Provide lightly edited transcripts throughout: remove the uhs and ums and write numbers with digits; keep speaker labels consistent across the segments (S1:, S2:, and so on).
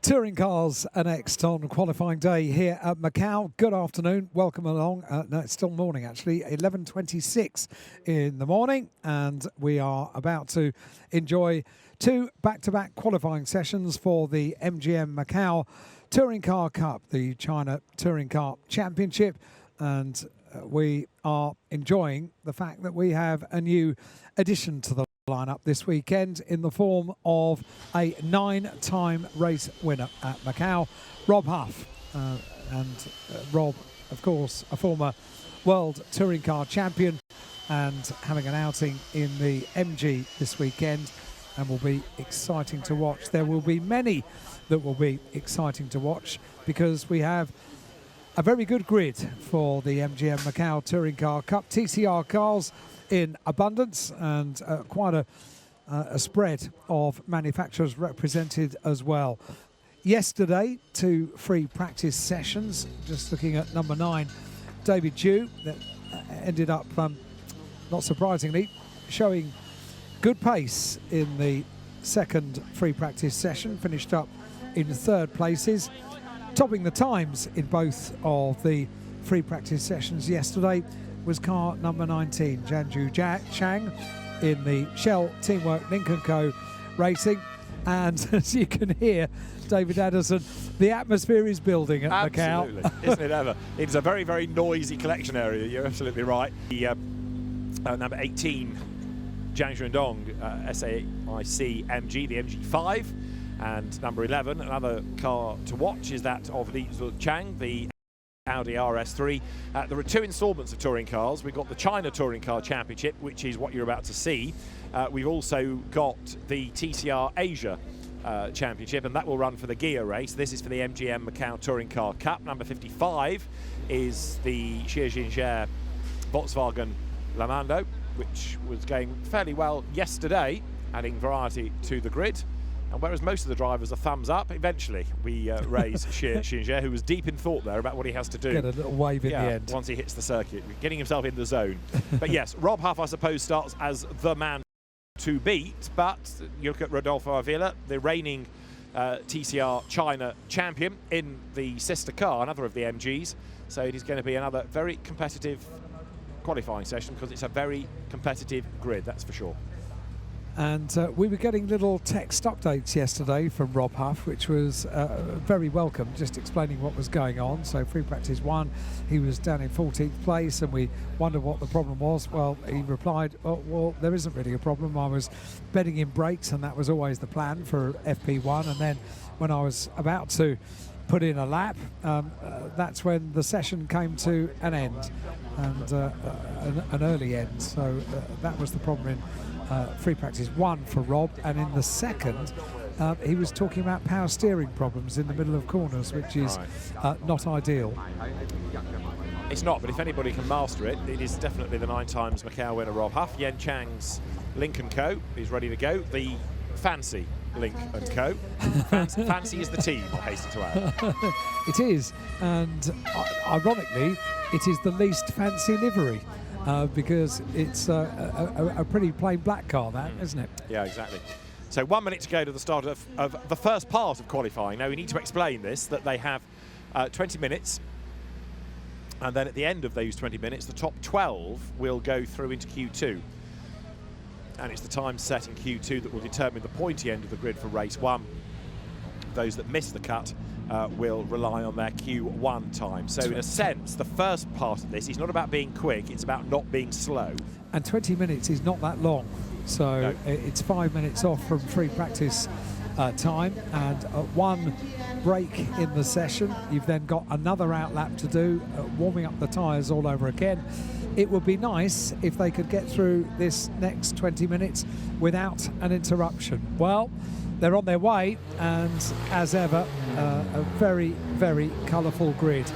S1: Touring cars are next on qualifying day here at Macau. Good afternoon, welcome along. No, it's still morning actually, 11:26 in the morning, and we are about to enjoy two back-to-back qualifying sessions for the MGM Macau Touring Car Cup, the China Touring Car Championship, and we are enjoying the fact that we have a new addition to the lineup this weekend in the form of a 9-time race winner at Macau, Rob Huff. Rob, of course, a former world touring car champion and having an outing in the MG this weekend, and will be exciting to watch. There will be many that will be exciting to watch because we have a very good grid for the MGM Macau Touring Car Cup. TCR cars in abundance, and quite a spread of manufacturers represented as well. Yesterday, 2 free practice sessions. Just looking at number 9, David Dew, that ended up, not surprisingly, showing good pace in the second free practice session. Finished up in 3rd places, topping the times in both of the free practice sessions yesterday was car number 19, Janju Chang, in the Shell Teamwork Lincoln Co. Racing. And as you can hear, David Addison, the atmosphere is building at Macau.
S2: Absolutely, isn't it ever? It's a very, very noisy collection area. You're absolutely right. The number 18, Zhang Xuandong, SAIC MG, the MG5, and number 11, another car to watch, is that of Li Chang, the Audi RS3. There are 2 installments of touring cars. We've got the China Touring Car Championship, which is what you're about to see. We've also got the TCR Asia Championship, and that will run for the Gia race. This is for the MGM Macau Touring Car Cup. Number 55 is the Xie Volkswagen Lamando, which was going fairly well yesterday, adding variety to the grid. And whereas most of the drivers are thumbs up, eventually we raise Xie, who was deep in thought there about what he has to do.
S1: Get a little wave in the end.
S2: Once he hits the circuit, getting himself in the zone. But yes, Rob Huff, I suppose, starts as the man to beat. But you look at Rodolfo Avila, the reigning TCR China champion in the sister car, another of the MGs. So it is going to be another very competitive qualifying session because it's a very competitive grid, that's for sure.
S1: And we were getting little text updates yesterday from Rob Huff, which was very welcome, just explaining what was going on. So free practice 1, he was down in 14th place, and we wondered what the problem was. Well, he replied, oh, well, there isn't really a problem. I was bedding in brakes, and that was always the plan for FP1. And then when I was about to put in a lap, that's when the session came to an end, and an early end. So that was the problem in free practice 1 for Rob, and in the second he was talking about power steering problems in the middle of corners, which is not ideal.
S2: It's not, but if anybody can master it, it is definitely the 9 times Macau winner Rob Huff. Yen Chang's Lincoln Co. is ready to go. The fancy Link & Co. Fancy is the team, I hasten to add.
S1: It is, and ironically, it is the least fancy livery. Because it's a pretty plain black car, that, isn't it?
S2: Yeah, exactly. So 1 minute to go to the start of the first part of qualifying. Now we need to explain this, that they have 20 minutes, and then at the end of those 20 minutes, the top 12 will go through into Q2. And it's the time set in Q2 that will determine the pointy end of the grid for race 1. Those that miss the cut will rely on their Q1 time. So in a sense, the first part of this is not about being quick, it's about not being slow.
S1: And 20 minutes is not that long. So no. It's 5 minutes off from free practice time, and 1 break in the session. You've then got another out lap to do, warming up the tyres all over again. It would be nice if they could get through this next 20 minutes without an interruption. Well, they're on their way, and as ever, a very, very colourful grid.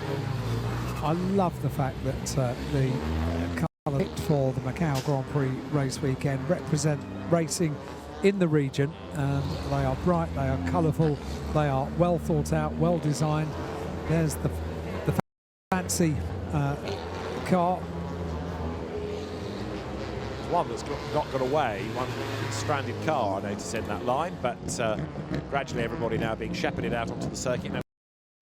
S1: I love the fact that the colour picked for the Macau Grand Prix race weekend represent racing in the region, and they are bright, they are colourful, they are well thought out, well designed. There's the fancy car
S2: one that's not got away, one stranded car, I noticed, in that line, but gradually everybody now being shepherded out onto the circuit,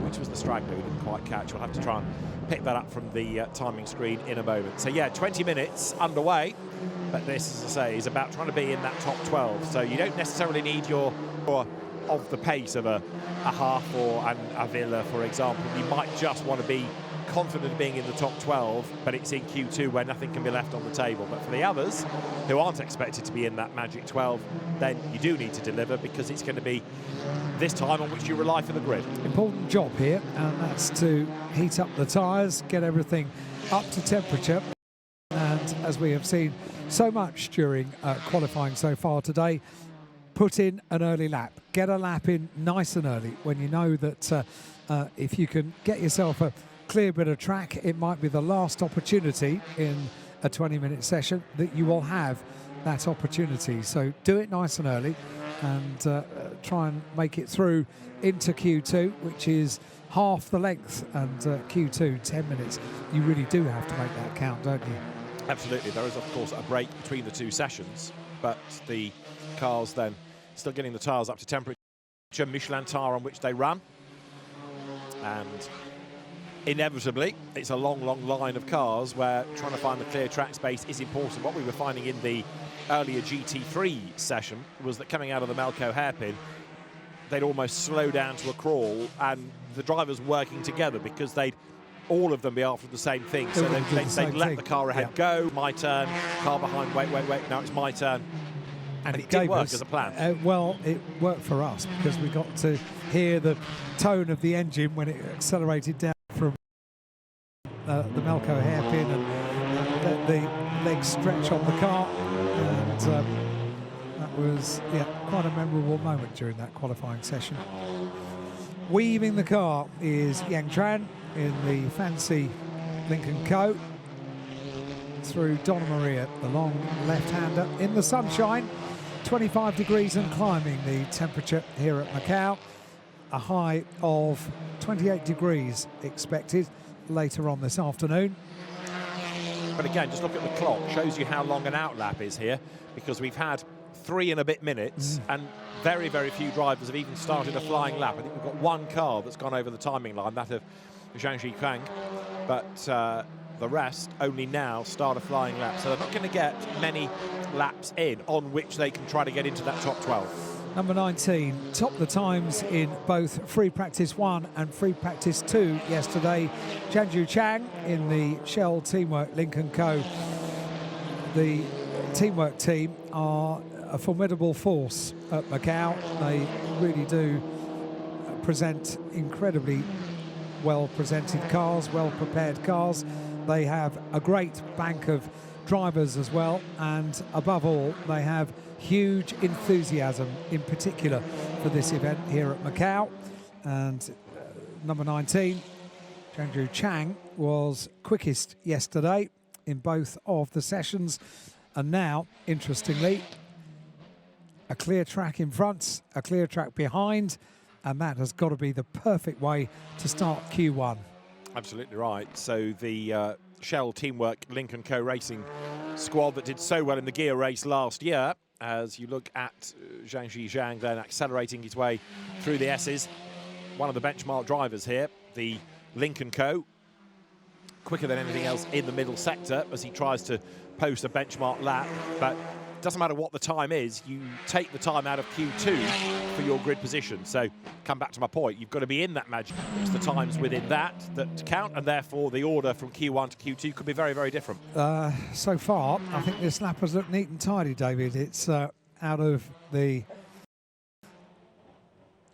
S2: which was the straggler we didn't quite catch. We'll have to try and pick that up from the timing screen in a moment. So yeah, 20 minutes underway, but this, as I say, is about trying to be in that top 12. So you don't necessarily need your of the pace of a Half or an Avila, for example. You might just want to be confident of being in the top 12, but it's in Q2 where nothing can be left on the table. But for the others who aren't expected to be in that magic 12, then you do need to deliver, because it's going to be this time on which you rely for the grid.
S1: Important job here, and that's to heat up the tyres, get everything up to temperature. And as we have seen so much during qualifying so far today, put in an early lap. Get a lap in nice and early when you know that if you can get yourself a clear bit of track, it might be the last opportunity in a 20-minute session that you will have that opportunity. So do it nice and early, and try and make it through into Q2, which is half the length, and Q2 10 minutes. You really do have to make that count, don't you?
S2: Absolutely. There is, of course, a break between the two sessions, but the cars then still getting the tyres up to temperature, Michelin tyre on which they run, and inevitably it's a long line of cars where trying to find the clear track space is important. What we were finding in the earlier GT3 session was that coming out of the Macau hairpin, they'd almost slow down to a crawl, and the drivers working together, because they'd all of them be after the same thing. So they'd let the car ahead go. My turn, car behind, wait, now it's my turn. And it did work as a plan.
S1: Well, it worked for us, because we got to hear the tone of the engine when it accelerated down from the Macau hairpin, and let the legs stretch on the car. And that was quite a memorable moment during that qualifying session. Weaving the car is Yang Tran in the fancy Lincoln Co. through Donna Maria, the long left-hander in the sunshine. 25 degrees and climbing the temperature here at Macau. A high of 28 degrees expected later on this afternoon.
S2: But again, just look at the clock. Shows you how long an outlap is here, because we've had 3 and a bit minutes, and very, very few drivers have even started a flying lap. I think we've got one car that's gone over the timing line, that of Zhang Zhikang, but the rest only now start a flying lap. So they're not going to get many laps in on which they can try to get into that top 12.
S1: Number 19 topped the times in both free practice 1 and free practice 2 yesterday. Jianju Chang in the Shell Teamwork Lincoln Co. The Teamwork team are a formidable force at Macau. They really do present incredibly well-presented cars, well-prepared cars. They have a great bank of drivers as well, and above all, they have huge enthusiasm, in particular for this event here at Macau. And number 19, Jianju Chang, was quickest yesterday in both of the sessions, and now, interestingly, a clear track in front, a clear track behind, and that has got to be the perfect way to start Q1.
S2: Absolutely right. So the Shell Teamwork Lincoln Co Racing squad that did so well in the gear race last year, as you look at Zhang Zhikang then accelerating his way through the S's. One of the benchmark drivers here, the Lincoln Co, quicker than anything else in the middle sector as he tries to post a benchmark lap, but doesn't matter what the time is, you take the time out of Q2 for your grid position. So come back to my point, you've got to be in that magic. It's the times within that count, and therefore the order from Q1 to Q2 could be very, very different.
S1: So far, I think this lap has looked neat and tidy, David. It's out of the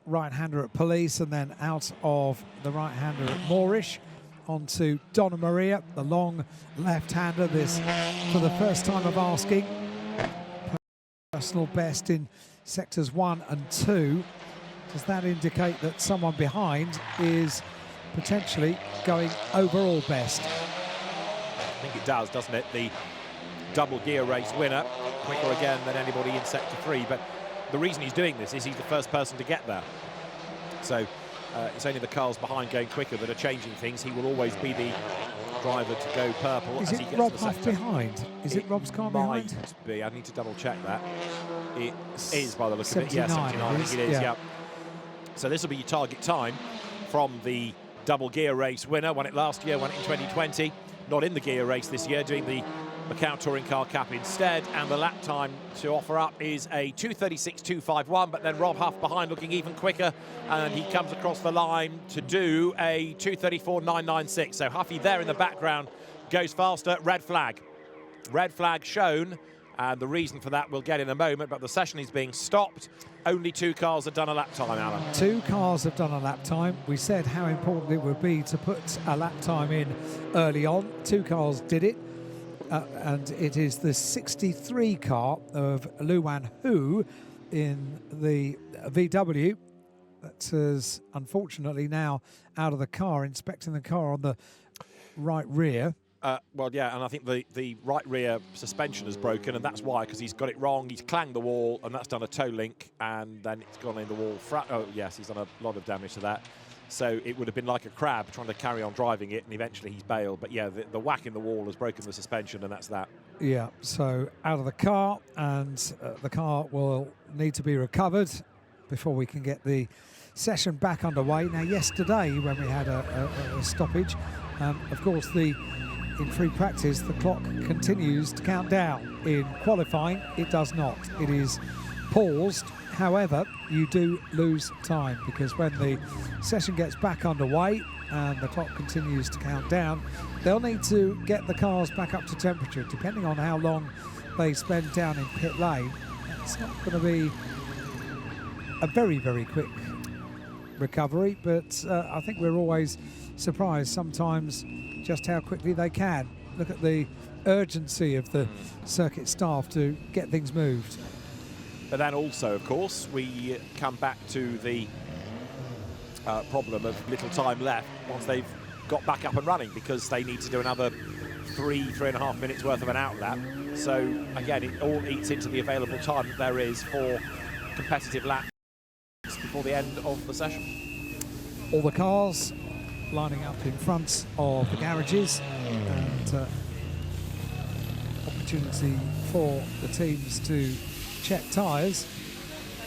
S1: right-hander at Police, and then out of the right-hander at Moorish, onto Donna Maria, the long left-hander. This for the first time of asking. Personal best in sectors 1 and 2. Does that indicate that someone behind is potentially going overall best?
S2: I think it does, doesn't it? The double gear race winner, quicker again than anybody in sector 3. But the reason he's doing this is he's the first person to get there. So it's only the cars behind going quicker that are changing things. He will always be the driver to go purple.
S1: Is
S2: as
S1: it
S2: he gets
S1: Rob
S2: to the
S1: Huff
S2: sector.
S1: behind? Is it Rob's car behind?
S2: Might be. I need to double check that. It is by the look of it. Yeah,
S1: 79
S2: 79. I think it is. Yeah. So this will be your target time from the double gear race winner. Won it last year, won it in 2020. Not in the gear race this year, doing the Macau Touring Car Cup instead. And the lap time to offer up is a 2:36.251. But then Rob Huff behind, looking even quicker, and he comes across the line to do a 2:34.996. So Huffy there in the background goes faster. Red flag. Red flag shown. And the reason for that we'll get in a moment, but the session is being stopped. Only 2 cars have done a lap time, Alan.
S1: 2 cars have done a lap time. We said how important it would be to put a lap time in early on. 2 cars did it. And it is the 63 car of Luan Hu in the VW that is unfortunately now out of the car, inspecting the car on the right rear.
S2: Well, yeah, and I think the right rear suspension is broken, and that's why, because he's got it wrong. He's clanged the wall, and that's done a toe link, and then it's gone in the wall. Oh, yes, he's done a lot of damage to that. So it would have been like a crab trying to carry on driving it, and eventually he's bailed. But yeah, the whack in the wall has broken the suspension, and that's that.
S1: Yeah, so out of the car, and the car will need to be recovered before we can get the session back underway. Now, yesterday, when we had a stoppage, of course, in free practice, the clock continues to count down. In qualifying, it does not. It is paused. However, you do lose time, because when the session gets back underway and the clock continues to count down, they'll need to get the cars back up to temperature. Depending on how long they spend down in pit lane, it's not going to be a very, very quick recovery, but I think we're always surprised sometimes just how quickly they can. Look at the urgency of the circuit staff to get things moved.
S2: But then also, of course, we come back to the problem of little time left once they've got back up and running, because they need to do another 3.5 minutes worth of an outlap. So again, it all eats into the available time that there is for competitive laps before the end of the session.
S1: All the cars lining up in front of the garages, and opportunity for the teams to check tyres,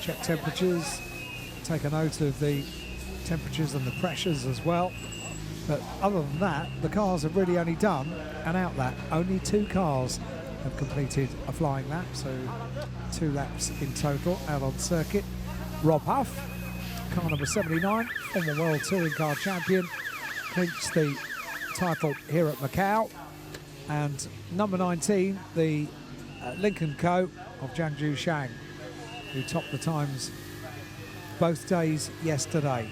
S1: check temperatures, take a note of the temperatures and the pressures as well. But other than that, the cars have really only done an outlap. Only 2 cars have completed a flying lap, so 2 laps in total out on circuit. Rob Huff, car number 79, former World Touring Car Champion, clinched the title here at Macau. And number 19, the Lincoln Co. of Jiangju Shang, who topped the times both days yesterday.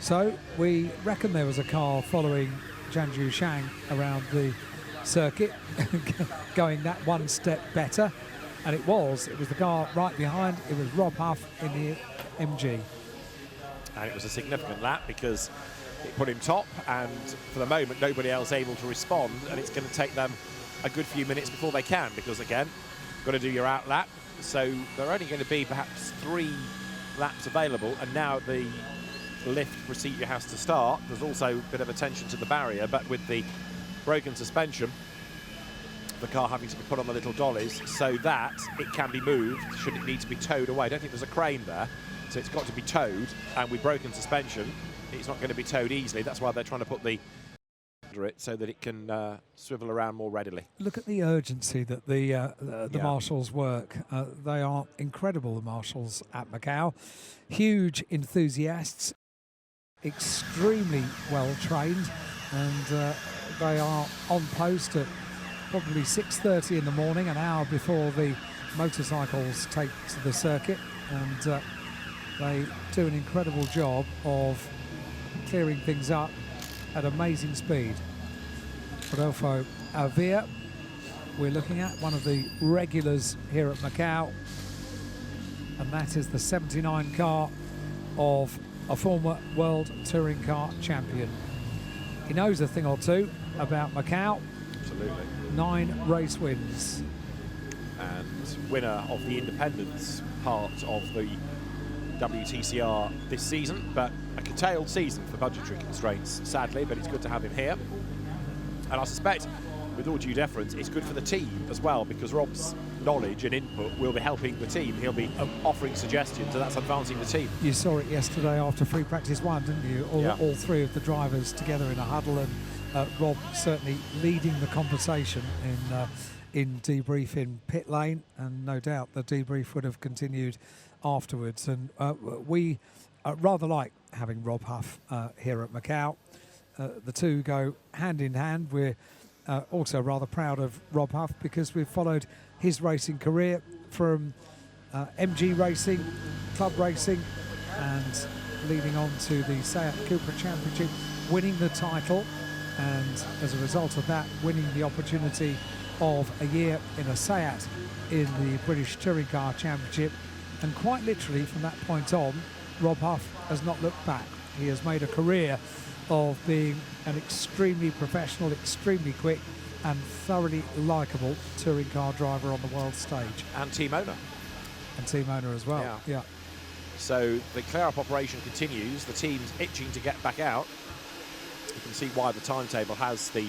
S1: So we reckon there was a car following Jiangju Shang around the circuit, going that one step better. And it was the car right behind. It was Rob Huff in the MG.
S2: And it was a significant lap because it put him top, and for the moment nobody else able to respond, and it's going to take them a good few minutes before they can, because again, got to do your out lap. So there are only going to be perhaps 3 laps available, and now the lift procedure has to start. There's also a bit of attention to the barrier, but with the broken suspension, the car having to be put on the little dollies so that it can be moved should it need to be towed away. I don't think there's a crane there, so it's got to be towed, and with broken suspension it's not going to be towed easily. That's why they're trying to put the under it so that it can swivel around more readily.
S1: Look at the urgency that the marshals work. They are incredible, the marshals at Macau. Huge enthusiasts, extremely well trained, and they are on post at probably 6:30 in the morning, an hour before the motorcycles take to the circuit, and they do an incredible job of clearing things up at amazing speed. Rodolfo Alvia, we're looking at one of the regulars here at Macau, and that is the 79 car of a former World Touring Car Champion. He knows a thing or two about Macau.
S2: Absolutely.
S1: 9 race wins.
S2: And winner of the independence part of the WTCR this season, but a curtailed season for budgetary constraints, sadly, but it's good to have him here. And I suspect, with all due deference, it's good for the team as well, because Rob's knowledge and input will be helping the team. He'll be offering suggestions, and that's advancing the team.
S1: You saw it yesterday after free practice 1, didn't you? All three of the drivers together in a huddle, and Rob certainly leading the conversation in debrief in pit lane, and no doubt the debrief would have continued afterwards. And we rather like having Rob Huff here at Macau. The two go hand in hand. We're also rather proud of Rob Huff because we've followed his racing career from MG racing, club racing, and leading on to the Seat Cupra Championship, winning the title, and as a result of that, winning the opportunity of a year in a Seat in the British Touring Car Championship. And quite literally from that point on, Rob Huff has not looked back. He has made a career of being an extremely professional, extremely quick and thoroughly likeable touring car driver on the world stage.
S2: And team owner.
S1: And team owner as well. Yeah.
S2: So the clear-up operation continues. The team's itching to get back out. You can see why the timetable has the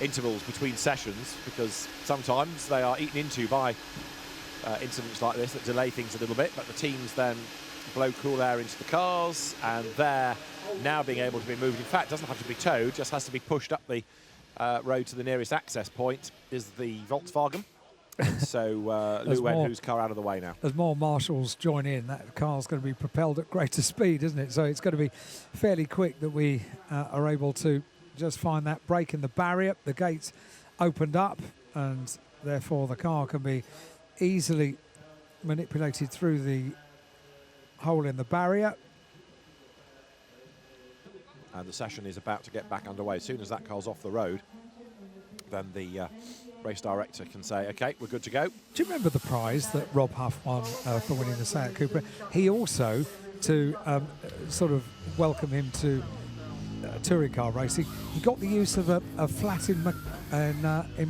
S2: intervals between sessions, because sometimes they are eaten into by incidents like this that delay things a little bit, but the teams then blow cool air into the cars, and they're now being able to be moved. In fact, it doesn't have to be towed, just has to be pushed up the road to the nearest access point is the Volkswagen. So Lou Wen, whose car out of the way now.
S1: As more marshals join in, that car's going to be propelled at greater speed, isn't it? So it's going to be fairly quick that we are able to just find that break in the barrier. The gates opened up, and therefore the car can be easily manipulated through the hole in the barrier.
S2: And the session is about to get back underway. As soon as that car's off the road, then the race director can say, OK, we're good to go.
S1: Do you remember the prize that Rob Huff won for winning the Seat Cupra? He also, to sort of welcome him to touring car racing, he got the use of a flat in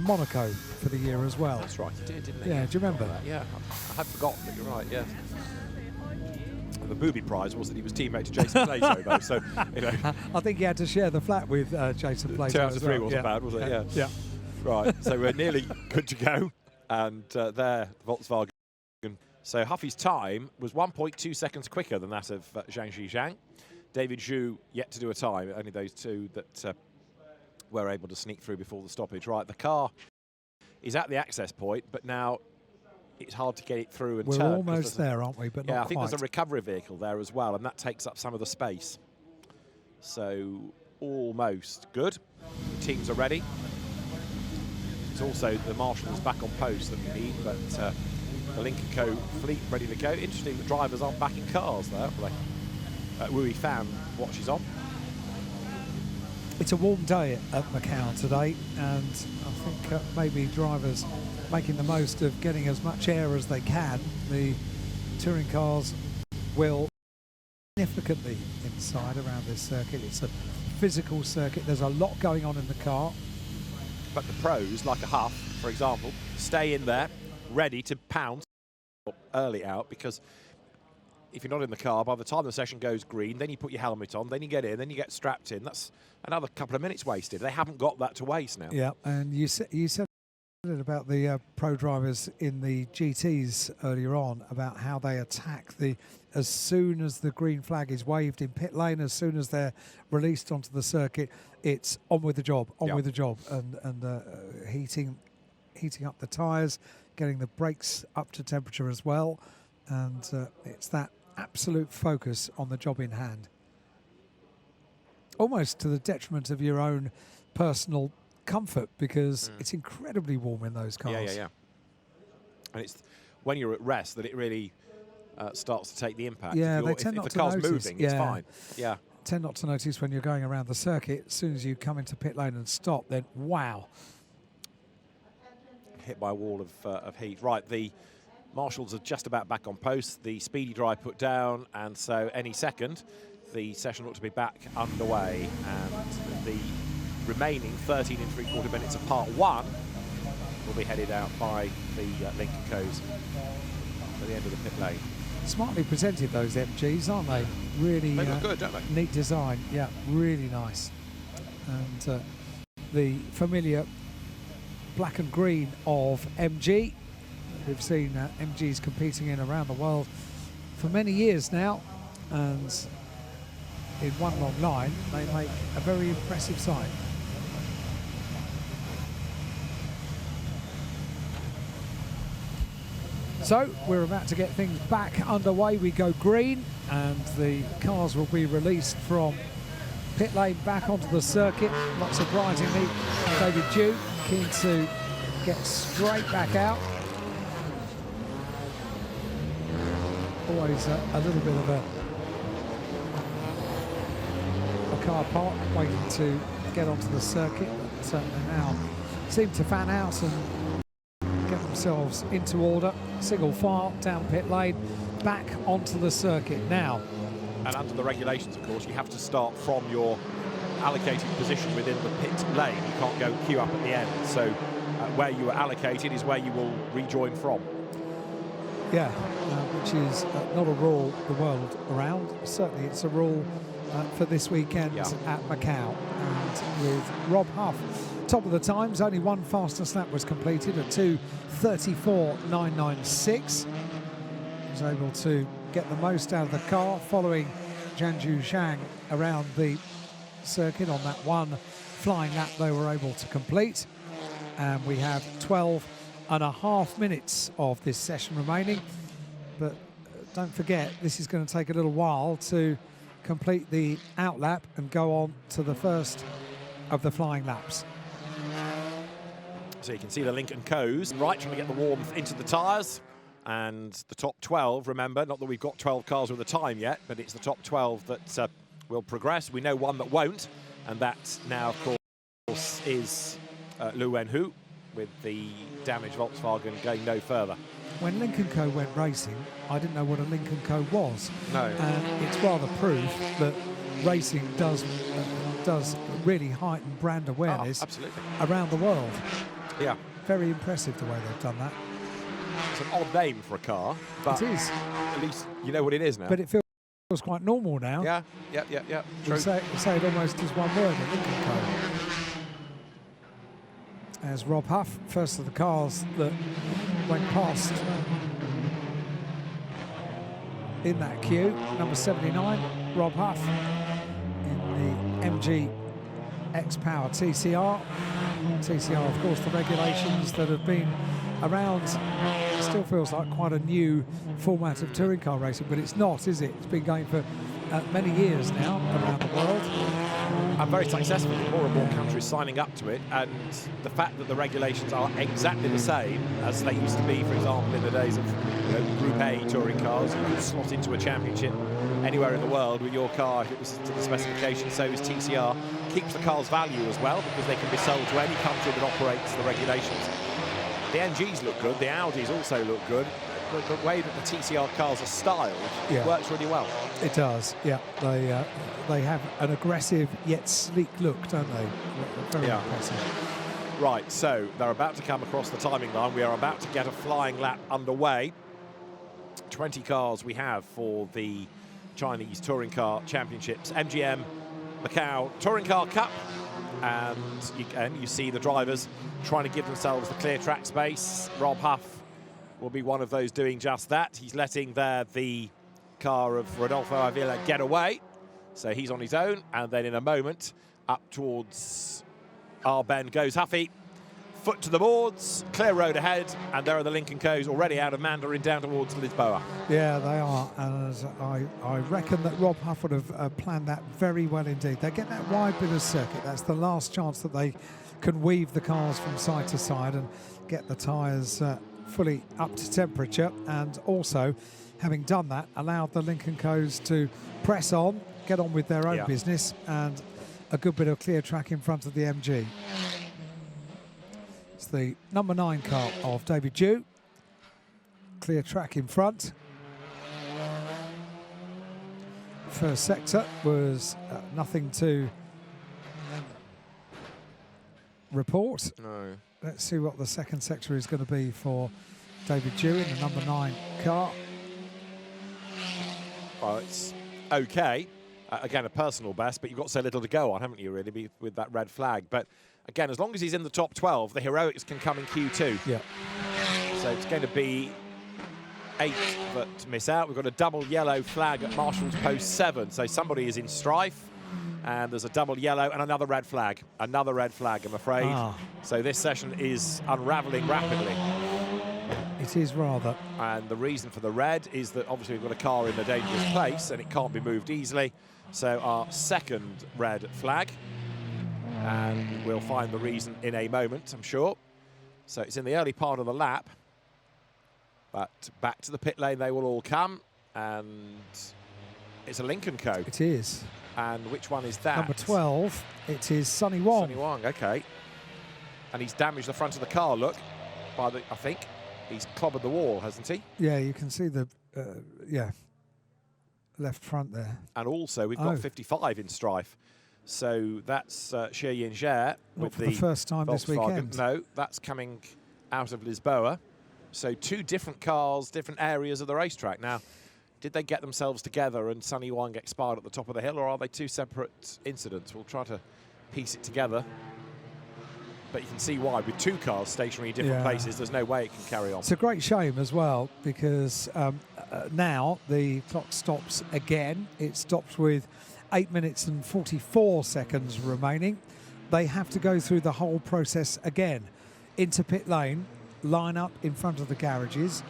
S1: Monaco for the year as well.
S2: That's right, he did, didn't he?
S1: Yeah, do you remember that?
S2: Yeah, I had forgotten, but you're right, yeah. The booby prize was that he was teammate to Jason Plato, though, so, you know.
S1: I think he had to share the flat with Jason Plato.
S2: 2 out of 3 wasn't bad, was it? Yeah. Right, so we're nearly good to go, and there, the Volkswagen. So Huffy's time was 1.2 seconds quicker than that of Zhang Zhizhang. David Zhu yet to do a time, only those two that were able to sneak through before the stoppage. Right, the car is at the access point, but now it's hard to get it through and turn.
S1: We're almost there, aren't we? But
S2: yeah,
S1: not
S2: I think
S1: quite.
S2: there's a recovery vehicle there as well, and that takes up some of the space. So almost good. The teams are ready. It's also the marshals back on post that we need, but the Link & Co fleet ready to go. Interesting, the drivers aren't back in cars there. Wui Fan watches on.
S1: It's a warm day at Macau today, and I think maybe drivers making the most of getting as much air as they can. The touring cars will significantly inside around this circuit. It's a physical circuit. There's a lot going on in the car.
S2: But the pros, like a Huff, for example, stay in there, ready to pounce early out, because if you're not in the car, by the time the session goes green, then you put your helmet on, then you get in, then you get strapped in. That's another couple of minutes wasted. They haven't got that to waste now.
S1: Yeah, and you said it about the pro drivers in the GTs earlier on, about how they attack as soon as the green flag is waved in pit lane, as soon as they're released onto the circuit, it's on with the job, with the job, and heating up the tyres, getting the brakes up to temperature as well, and it's that absolute focus on the job in hand, almost to the detriment of your own personal comfort, because it's incredibly warm in those cars.
S2: Yeah. And it's when you're at rest that it really starts to take the impact.
S1: Yeah,
S2: if the car's moving, it's fine. Yeah.
S1: Tend not to notice when you're going around the circuit. As soon as you come into pit lane and stop, then wow.
S2: Hit by a wall of heat. Right, the marshals are just about back on post. The speedy dry put down, and so any second, the session ought to be back underway, and the remaining 13 3/4 minutes of part 1 will be headed out by the Link & Co's at the end of the pit lane.
S1: Smartly presented, those MGs, aren't they? Really
S2: they look good, don't they?
S1: Neat design, yeah, really nice. And the familiar black and green of MG. We've seen MGs competing in around the world for many years now, and in one long line they make a very impressive sight. So we're about to get things back underway. We go green and the cars will be released from pit lane back onto the circuit. Not surprisingly, David Dew keen to get straight back out. Always a little bit of a car park waiting to get onto the circuit, but certainly now seem to fan out and get themselves into order. Single file down pit lane, back onto the circuit now.
S2: And under the regulations, of course, you have to start from your allocated position within the pit lane. You can't go queue up at the end. So where you are allocated is where you will rejoin from.
S1: Yeah, which is not a rule the world around. Certainly it's a rule for this weekend at Macau. And with Rob Huff top of the times, only one fastest lap was completed at 2:34.996. He was able to get the most out of the car following Jianju Zhang around the circuit on that one flying lap they were able to complete. And we have 12.5 minutes of this session remaining, but don't forget this is going to take a little while to complete the out lap and go on to the first of the flying laps.
S2: So you can see the Lincoln Co's right, trying to get the warmth into the tyres, and the top 12, remember, not that we've got 12 cars with a time yet, but it's the top 12 that will progress. We know one that won't, and that now of course is Lu Wenhu, with the damaged Volkswagen going no further.
S1: When Lincoln Co went racing, I didn't know what a Lincoln Co was.
S2: No.
S1: And it's rather proof that racing does really heighten brand awareness around the world.
S2: Yeah.
S1: Very impressive the way they've done that.
S2: It's an odd name for a car, but
S1: it is.
S2: At least you know what it is now.
S1: But it feels quite normal now.
S2: Yeah. True.
S1: Say it almost as one word, a Lincoln Co. As Rob Huff, first of the cars that went past in that queue, number 79, Rob Huff in the MG X-Power TCR. TCR, of course, the regulations that have been around, still feels like quite a new format of touring car racing, but it's not, is it? It's been going for many years now around the world.
S2: And very successful, more and more countries signing up to it, and the fact that the regulations are exactly the same as they used to be, for example, in the days of Group A touring cars. You could slot into a championship anywhere in the world with your car if it was to the specification. So is TCR. Keeps the car's value as well, because they can be sold to any country that operates the regulations. The MGs look good, the Audis also look good. The way that the TCR cars are styled works really well.
S1: It does, yeah. They have an aggressive yet sleek look, don't they? Very impressive.
S2: Right, so they're about to come across the timing line. We are about to get a flying lap underway. 20 cars we have for the Chinese Touring Car Championships, MGM Macau Touring Car Cup. And you see the drivers trying to give themselves the clear track space. Rob Huff will be one of those doing just that. He's letting the car of Rodolfo Avila get away. So he's on his own, and then in a moment, up towards Arben goes Huffy. Foot to the boards, clear road ahead, and there are the Lincoln Co's already out of Mandarin down towards Lisboa.
S1: Yeah, they are, and I reckon that Rob Huff would have planned that very well indeed. They get that wide bit of circuit. That's the last chance that they can weave the cars from side to side and get the tyres fully up to temperature, and also, having done that, allowed the Lincoln Co's to press on, get on with their own business, and a good bit of clear track in front of the MG. It's the number 9 car of David Dew. Clear track in front. First sector was nothing to report.
S2: No.
S1: Let's see what the second sector is going to be for David Dew in the number 9 car.
S2: Well, it's okay. Again, a personal best, but you've got so little to go on, haven't you, really, with that red flag. But again, as long as he's in the top 12, the heroics can come in Q2.
S1: Yeah.
S2: So it's going to be 8 that miss out. We've got a double yellow flag at Marshall's post 7. So somebody is in strife. And there's a double yellow and another red flag. Another red flag, I'm afraid. So this session is unravelling rapidly.
S1: It is rather.
S2: And the reason for the red is that obviously we've got a car in a dangerous place and it can't be moved easily. So our second red flag. And we'll find the reason in a moment, I'm sure. So it's in the early part of the lap. But back to the pit lane they will all come. And it's a Lincoln Co.
S1: It is.
S2: And which one is that?
S1: Number 12, it is Sonny Wong.
S2: Sonny Wong, okay. And he's damaged the front of the car, look, I think. He's clobbered the wall, hasn't he?
S1: Yeah, you can see the, left front there.
S2: And also, we've got 55 in strife. So that's Xie Yin-Jie with
S1: the first time this weekend.
S2: No, that's coming out of Lisboa. So 2 different cars, different areas of the racetrack. Now, did they get themselves together and Sonny Wong expired at the top of the hill, or are they 2 separate incidents? We'll try to piece it together. But you can see why, with 2 cars stationary in different places, there's no way it can carry on.
S1: It's a great shame as well, because now the clock stops again. It stops with 8 minutes and 44 seconds remaining. They have to go through the whole process again. Into pit lane, line up in front of the garages,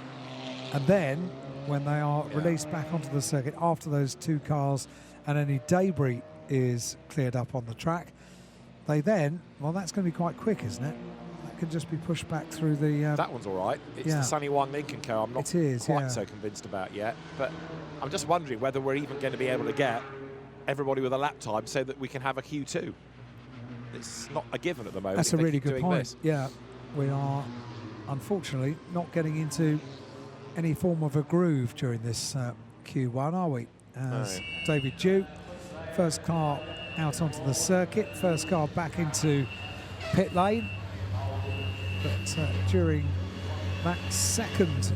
S1: and then when they are released back onto the circuit after those 2 cars and any debris is cleared up on the track, they then, well, that's going to be quite quick, isn't it? That can just be pushed back through the...
S2: that one's all right. It's the Sonny Wong Lincoln Co. I'm not quite so convinced about yet. But I'm just wondering whether we're even going to be able to get everybody with a lap time so that we can have a Q2. It's not a given at the moment.
S1: That's a really good point. Yeah, we are, unfortunately, not getting into any form of a groove during this Q1, are we? As David Dew, first car out onto the circuit, first car back into pit lane. But during that second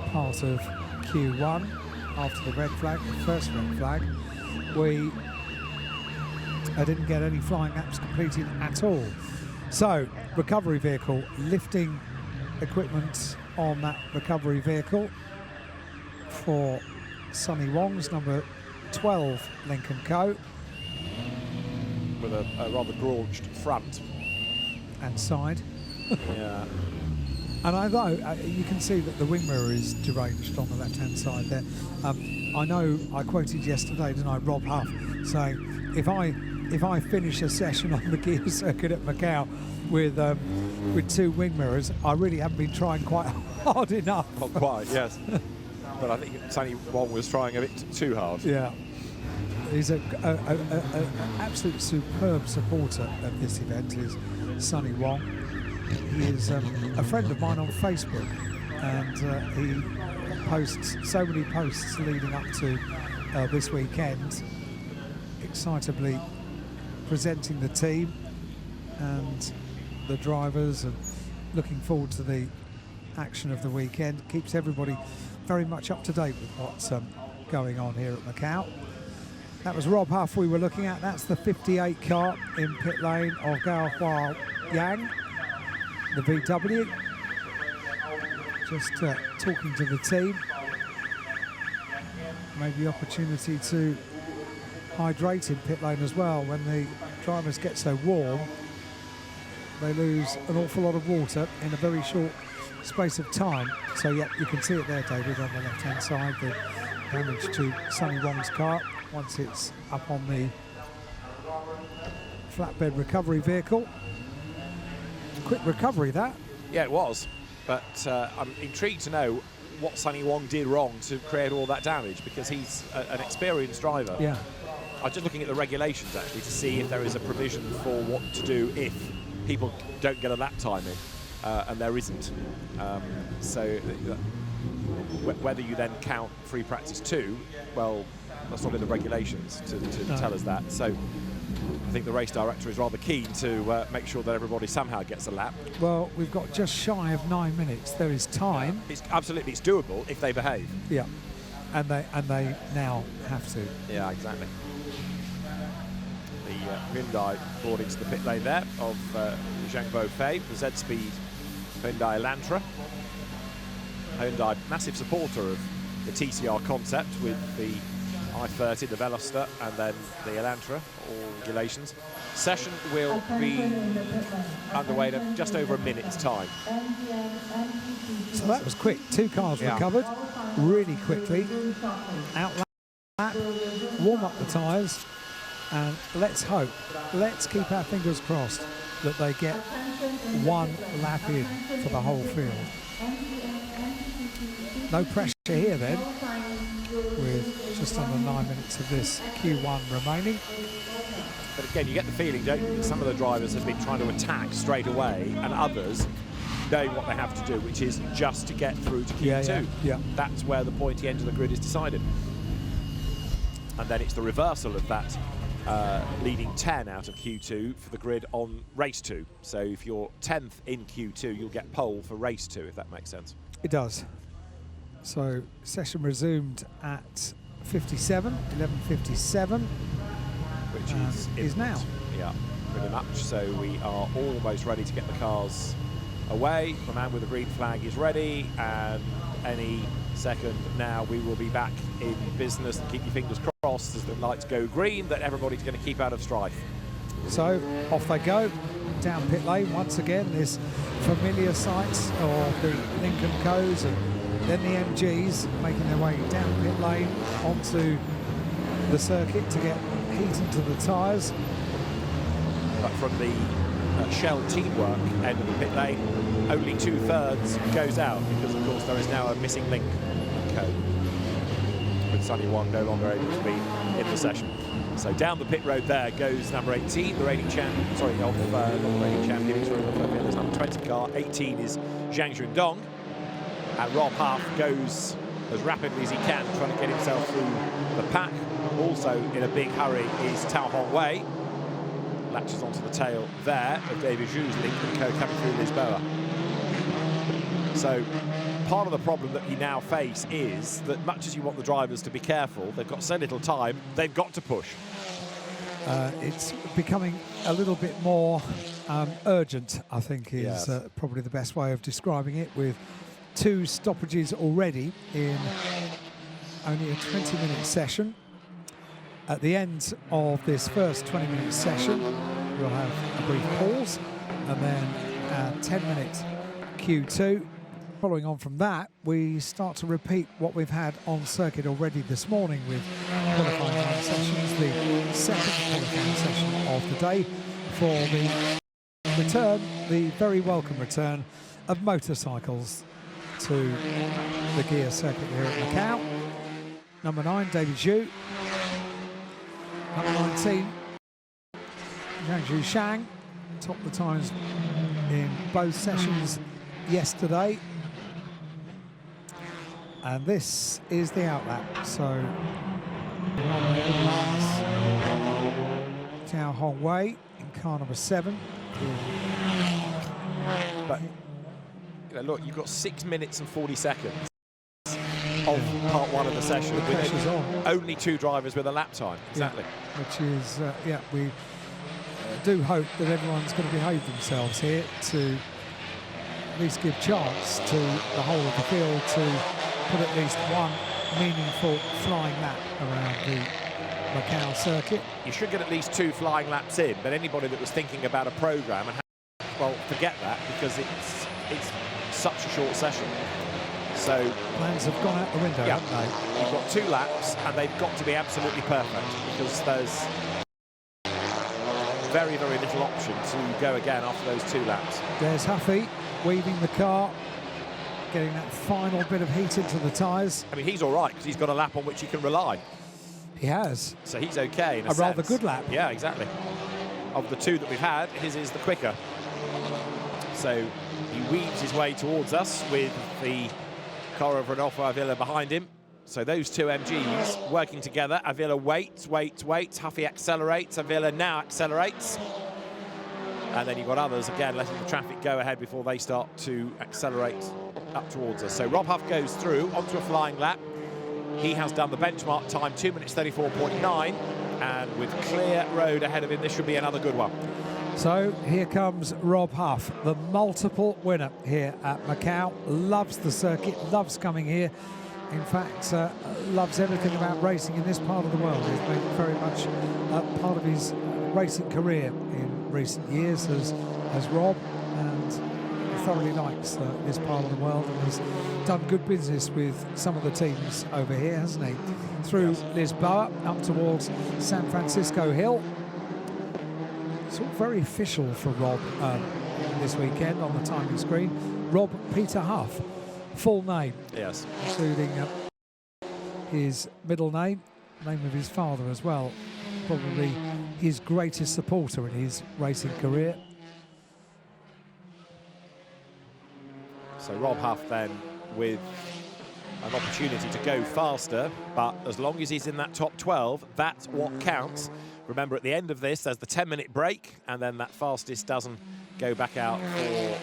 S1: part of Q1, after the red flag, the first red flag, we didn't get any flying laps completed at all. So, recovery vehicle, lifting equipment on that recovery vehicle for Sonny Wong's number 12 Lincoln Co.
S2: With a rather gorged front.
S1: And side.
S2: Yeah.
S1: And although you can see that the wing mirror is deranged on the left-hand side there. I know I quoted yesterday, didn't I, Rob Huff, saying if I finish a session on the gear circuit at Macau with 2 wing mirrors, I really haven't been trying quite hard enough.
S2: Not quite, yes. But I think Sonny Wong was trying a bit too hard.
S1: Yeah. He's an absolute superb supporter of this event, is Sonny Wong. He is a friend of mine on Facebook, and he posts so many posts leading up to this weekend, excitably presenting the team and the drivers and looking forward to the action of the weekend. Keeps everybody very much up to date with what's going on here at Macau. That was Rob Huff we were looking at. That's the 58 car in pit lane of Gao Hua Yang, the VW. Just talking to the team. Maybe the opportunity to hydrate in pit lane as well. When the drivers get so warm, they lose an awful lot of water in a very short space of time. So yeah, you can see it there, David, on the left-hand side, the damage to Sonny Wong's car once it's up on the flatbed recovery vehicle. Quick recovery, that.
S2: Yeah, it was. But I'm intrigued to know what Sonny Wong did wrong to create all that damage, because he's an experienced driver.
S1: Yeah.
S2: I'm just looking at the regulations, actually, to see if there is a provision for what to do if people don't get a lap time in, and there isn't. So whether you then count free practice 2, well, that's not in the regulations to tell us that. So I think the race director is rather keen to make sure that everybody somehow gets a lap.
S1: Well, we've got just shy of 9 minutes. There is time.
S2: It's doable if they behave.
S1: Yeah, and they now have to.
S2: Yeah, exactly. Hyundai brought into the pit lane there of Zhang Bo-Fei, the Z-Speed Hyundai Elantra. Hyundai, massive supporter of the TCR concept with the i30, the Veloster, and then the Elantra, all regulations. Session will be underway in just over a minute's time.
S1: So that was quick. 2 cars recovered really quickly. Out lap, warm up the tyres, and let's hope, let's keep our fingers crossed that they get 1 lap in for the whole field. No pressure here then, with just under 9 minutes of this Q1 remaining.
S2: But again, you get the feeling, don't you, that some of the drivers have been trying to attack straight away, and others know what they have to do, which is just to get through to Q2.
S1: Yeah.
S2: That's where the pointy end of the grid is decided. And then it's the reversal of that leading 10 out of Q2 for the grid on race 2. So if you're 10th in Q2, you'll get pole for race 2, if that makes sense.
S1: It does. So session resumed at 57, 11:57.
S2: Which is
S1: now.
S2: Yeah, pretty much. So we are almost ready to get the cars away. The man with the green flag is ready, and any second now we will be back in business. And keep your fingers crossed as the lights go green that everybody's going to keep out of strife.
S1: So off they go down pit lane once again. This familiar sights of the Lincoln Co's and then the MGs making their way down pit lane onto the circuit to get heat into the tyres.
S2: But from the Shell teamwork end of the pit lane, only 2/3 goes out because, of course, there is now a missing link code with Sonny Wong no longer able to be in the session. So down the pit road there goes number 18, the reigning champion. Sorry, not the reigning champion. It's number 20 car. 18 is Zhang Dong, and Rob Huff goes as rapidly as he can, trying to get himself through the pack. Also in a big hurry is Tao Hong Wei. Latches onto the tail there of David Zhu's Lincoln Co coming through Lisboa. So part of the problem that you now face is that much as you want the drivers to be careful, they've got so little time, they've got to push.
S1: It's becoming a little bit more urgent, I think, is probably the best way of describing it, with 2 stoppages already in only a 20-minute session. At the end of this first 20-minute session, we'll have a brief pause and then a 10-minute Q2. Following on from that, we start to repeat what we've had on circuit already this morning with qualifying time sessions, the second qualifying session of the day for the return, the very welcome return of motorcycles to the gear circuit here at Macau. Number 9, David Zhu. Number 19, Zhang Shang, topped the times in both sessions yesterday. And this is the outlap. So, Tao Hong Wei in car number 7.
S2: But you know, look, you've got 6 minutes and 40 seconds of part 1 of the session with only 2 drivers with a lap time. Exactly.
S1: Yeah, which is, we do hope that everyone's going to behave themselves here to at least give chance to the whole of the field to put at least 1 meaningful flying lap around the Macau circuit.
S2: You should get at least 2 flying laps in, but anybody that was thinking about a programme, well, forget that, because it's such a short session. So
S1: plans have gone out the window, haven't they?
S2: You've got 2 laps, and they've got to be absolutely perfect, because there's very, very little option to go again after those 2 laps.
S1: There's Huffy weaving the car, getting that final bit of heat into the tyres.
S2: I mean, he's all right, because he's got a lap on which he can rely.
S1: He has.
S2: So he's okay in a sense.
S1: rather good lap.
S2: Yeah, exactly. Of the 2 that we've had, his is the quicker. So he weaves his way towards us with the car of Rodolfo Avila behind him. So those 2 MGs working together. Avila waits. Huffy accelerates. Avila now accelerates. And then you've got others, again, letting the traffic go ahead before they start to accelerate up towards us. So Rob Huff goes through onto a flying lap. He has done the benchmark time, 2 minutes 34.9, and with clear road ahead of him, this should be another good one.
S1: So here comes Rob Huff, the multiple winner here at Macau. Loves the circuit, loves coming here. In fact, loves everything about racing in this part of the world. He's made it very much part of his racing career in recent years as Rob, and he thoroughly likes this part of the world and has done good business with some of the teams over here, hasn't he? Through Lisboa up towards San Francisco Hill. It's all very official for Rob this weekend on the timing screen. Rob Peter Huff, full name.
S2: Yes.
S1: Including his middle name of his father as well. Probably his greatest supporter in his racing career.
S2: So Rob Huff then with an opportunity to go faster, but as long as he's in that top 12, that's what counts. Remember, at the end of this, there's the 10-minute break, and then that fastest doesn't go back out for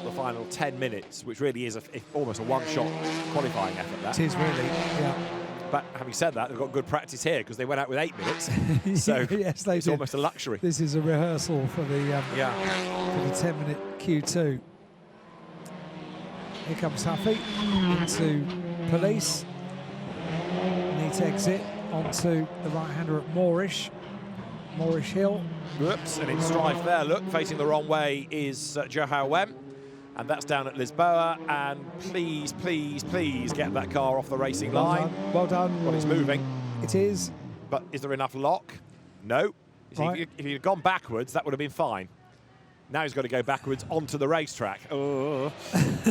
S2: the final 10 minutes, which really is almost a one-shot qualifying effort, that.
S1: It is really, yeah.
S2: But having said that, they've got good practice here because they went out with 8 minutes, so
S1: yes, they
S2: it's
S1: did.
S2: almost a luxury.
S1: This is a rehearsal for the 10-minute Q2. Here comes Huffy into police. Neat exit onto the right-hander at Moorish Hill.
S2: Whoops, and it's strife there. Look, facing the wrong way is Johao Wem, and that's down at Lisboa. And please, please, please get that car off the racing line.
S1: Well done.
S2: Well, it's moving.
S1: It is.
S2: But is there enough lock? No.
S1: Right.
S2: If he'd have gone backwards, that would have been fine. Now he's got to go backwards onto the racetrack. Oh.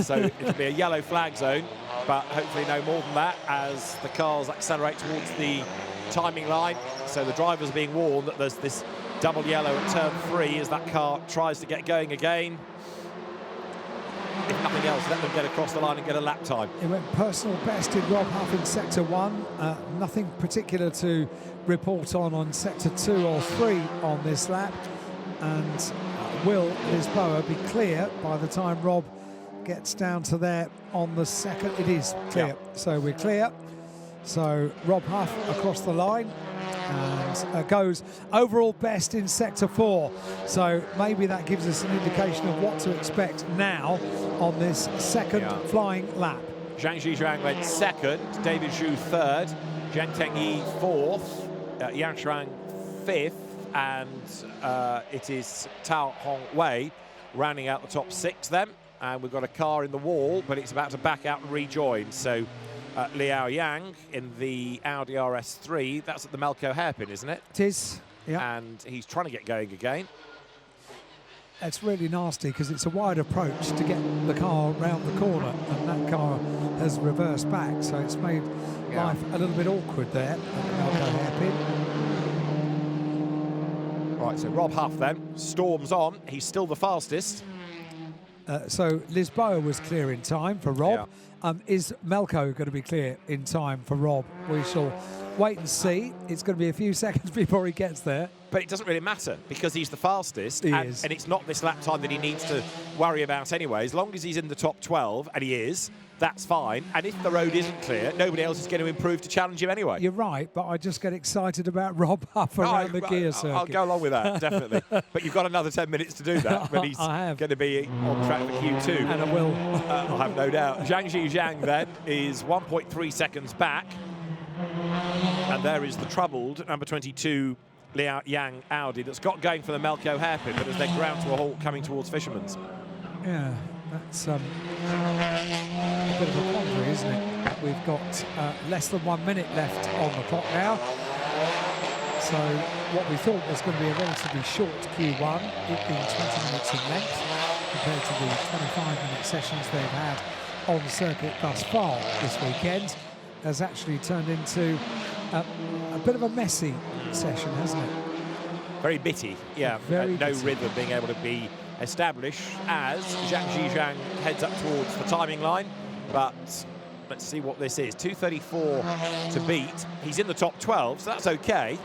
S2: So it'll be a yellow flag zone, but hopefully no more than that as the cars accelerate towards the timing line. So the drivers are being warned that there's this double yellow at turn 3 as that car tries to get going again. If nothing else, let them get across the line and get a lap time.
S1: It went personal best in Rob Huff in sector 1. Nothing particular to report on sector 2 or 3 on this lap. And will Lisboa be clear by the time Rob gets down to there on the second? It is clear.
S2: Yeah.
S1: So we're clear. So Rob Huff across the line and goes overall best in sector 4. So maybe that gives us an indication of what to expect now on this second flying lap.
S2: Zhang Zhizhuang went second, David Zhu third, Zhang Tengyi fourth, Yang Shuang fifth, and it is Tao Hong Wei rounding out the top 6 then. And we've got a car in the wall, but it's about to back out and rejoin. So Liao Yang in the Audi RS3, that's at the Melco hairpin, isn't it?
S1: It is, yeah.
S2: And he's trying to get going again.
S1: It's really nasty because it's a wide approach to get the car round the corner, and that car has reversed back, so it's made life a little bit awkward there at the Melco hairpin.
S2: Right, so Rob Huff then storms on. He's still the fastest.
S1: So Lisboa was clear in time for Rob. Is Melco going to be clear in time for Rob? We shall wait and see. It's going to be a few seconds before he gets there.
S2: But it doesn't really matter because he's the fastest.
S1: He
S2: and
S1: is.
S2: And it's not this lap time that he needs to worry about anyway. As long as he's in the top 12, and he is, that's fine. And if the road isn't clear, nobody else is going to improve to challenge him anyway.
S1: You're right, but I just get excited about Rob Huff around the gear circuit.
S2: I'll go along with that, definitely. But you've got another 10 minutes to do that. But he's going to be on track for Q2.
S1: And I will.
S2: I have no doubt. Zhang Zhizhuang then is 1.3 seconds back. And there is the troubled number 22 Liao Yang Audi that's got going for the Melco hairpin, but as they ground to a halt coming towards Fisherman's.
S1: Yeah, that's a bit of a quandary, isn't it? We've got less than 1 minute left on the clock now. So what we thought was going to be a relatively short Q1, it being 20 minutes in length compared to the 25-minute sessions they've had on the circuit thus far this weekend, has actually turned into a bit of a messy session, hasn't it?
S2: Very bitty, yeah.
S1: Very
S2: no
S1: bitty.
S2: rhythm being able to be established as Zhang Zhizhuang heads up towards the timing line. But let's see what this is. 2:34 to beat. He's in the top 12, so that's okay.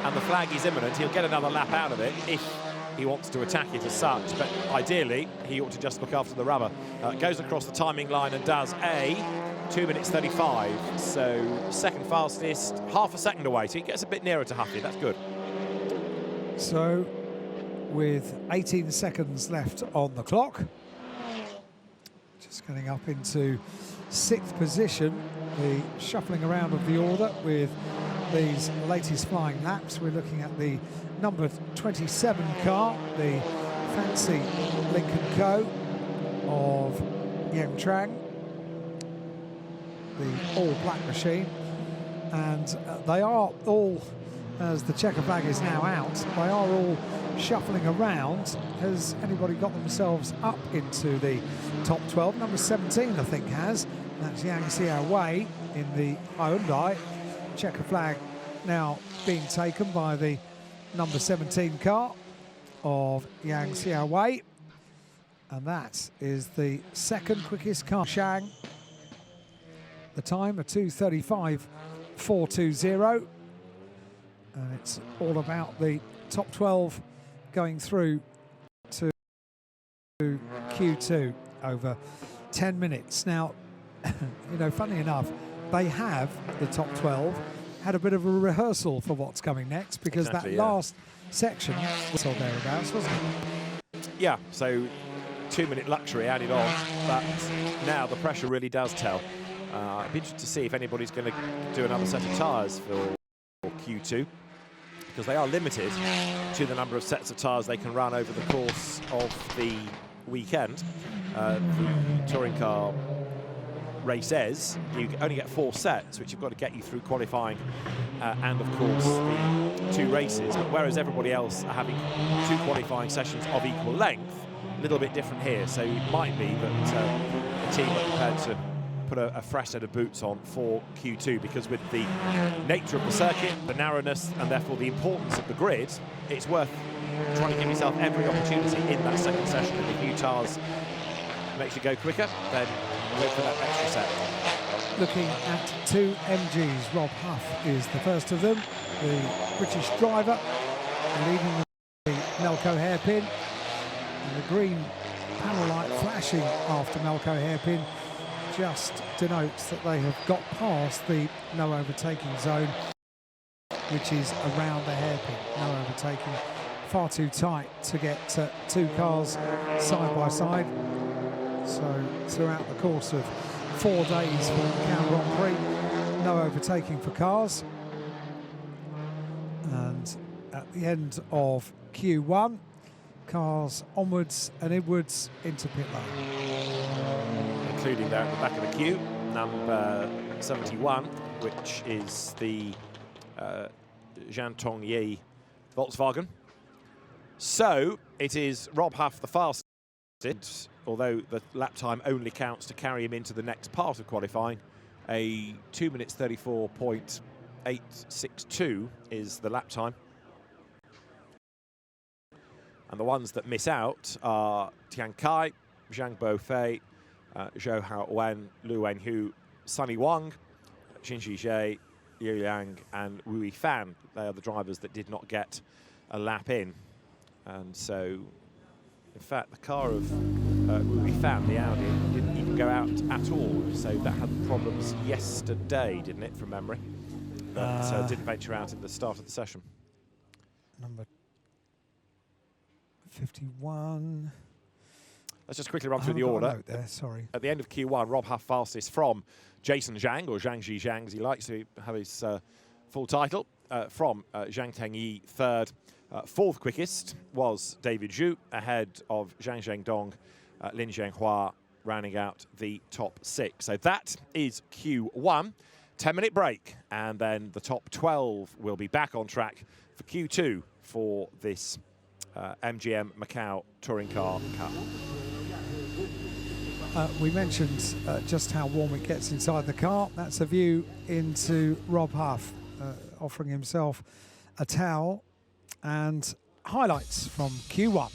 S2: And the flag is imminent. He'll get another lap out of it if he wants to attack it as such. But ideally, he ought to just look after the rubber. Goes across the timing line and does a 2 minutes 35. So second fastest, half a second away. So he gets a bit nearer to Huffy. That's good.
S1: So with 18 seconds left on the clock, just getting up into 6th position, the shuffling around of the order with these latest flying laps. We're looking at the number 27 car, the fancy Lincoln Co. of Yang Trang, the all-black machine, and they are all, as the checker flag is now out, they are all shuffling around. Has anybody got themselves up into the top 12? Number 17, I think, has. That's Yang Xiao Wei in the Hyundai. Checker flag now being taken by the number 17 car of Yang Xiao Wei. And that is the second quickest car. Shang. The time, a 2:35.420. And it's all about the top 12 going through to Q2 over 10 minutes. Now, you know, funny enough, they have, the top 12, had a bit of a rehearsal for what's coming next, because exactly, that last section was all thereabouts, wasn't it?
S2: Yeah, so 2 minute luxury added on, but now the pressure really does tell. I'd be interested to see if anybody's going to do another set of tyres for Q2, because they are limited to the number of sets of tyres they can run over the course of the weekend. The touring car races, you only get 4 sets, which you've got to get you through qualifying and, of course, the 2 races. But whereas everybody else are having 2 qualifying sessions of equal length, a little bit different here. So it might be that the team are prepared to put a fresh set of boots on for Q2, because with the nature of the circuit, the narrowness, and therefore the importance of the grid, it's worth trying to give yourself every opportunity in that second session. And if new tyres makes you go quicker, then go for that extra set.
S1: Looking at 2 MGs, Rob Huff is the first of them, the British driver, leading the Melco hairpin, and the green panel light flashing after Melco hairpin just denotes that they have got past the no overtaking zone, which is around the hairpin. No overtaking, far too tight to get 2 cars side by side. So throughout the course of 4 days for the Macau Grand Prix, no overtaking for cars. And at the end of Q1, cars onwards and inwards into pit lane.
S2: Including there at the back of the queue, number 71, which is the Zhang Tongyi Volkswagen. So it is Rob Huff the fastest, although the lap time only counts to carry him into the next part of qualifying. A 2 minutes 34.862 is the lap time. And the ones that miss out are Tian Kai, Zhang Boufei, Zhou Haowen, Lu Wenhu, Sunny Wang, Xin Zhizhe, Liu Yang, and Wu Yifan. They are the drivers that did not get a lap in. And so, in fact, the car of Wu Yifan, the Audi, didn't even go out at all. So that had problems yesterday, didn't it, from memory? But didn't venture out in the start of the session.
S1: Number 51.
S2: Let's just quickly run through the order.
S1: There, sorry.
S2: At the end of Q1, Rob Huff fastest from Jason Zhang, or Zhang Zhizhang as he likes to have his full title, from Zhang Tengyi third. 4th quickest was David Zhu, ahead of Zhang Zhengdong, Lin Zhenghua, rounding out the top 6. So that is Q1. 10-minute break, and then the top 12 will be back on track for Q2 for this MGM Macau Touring Car Cup.
S1: We mentioned just how warm it gets inside the car. That's a view into Rob Huff offering himself a towel, and highlights from Q1.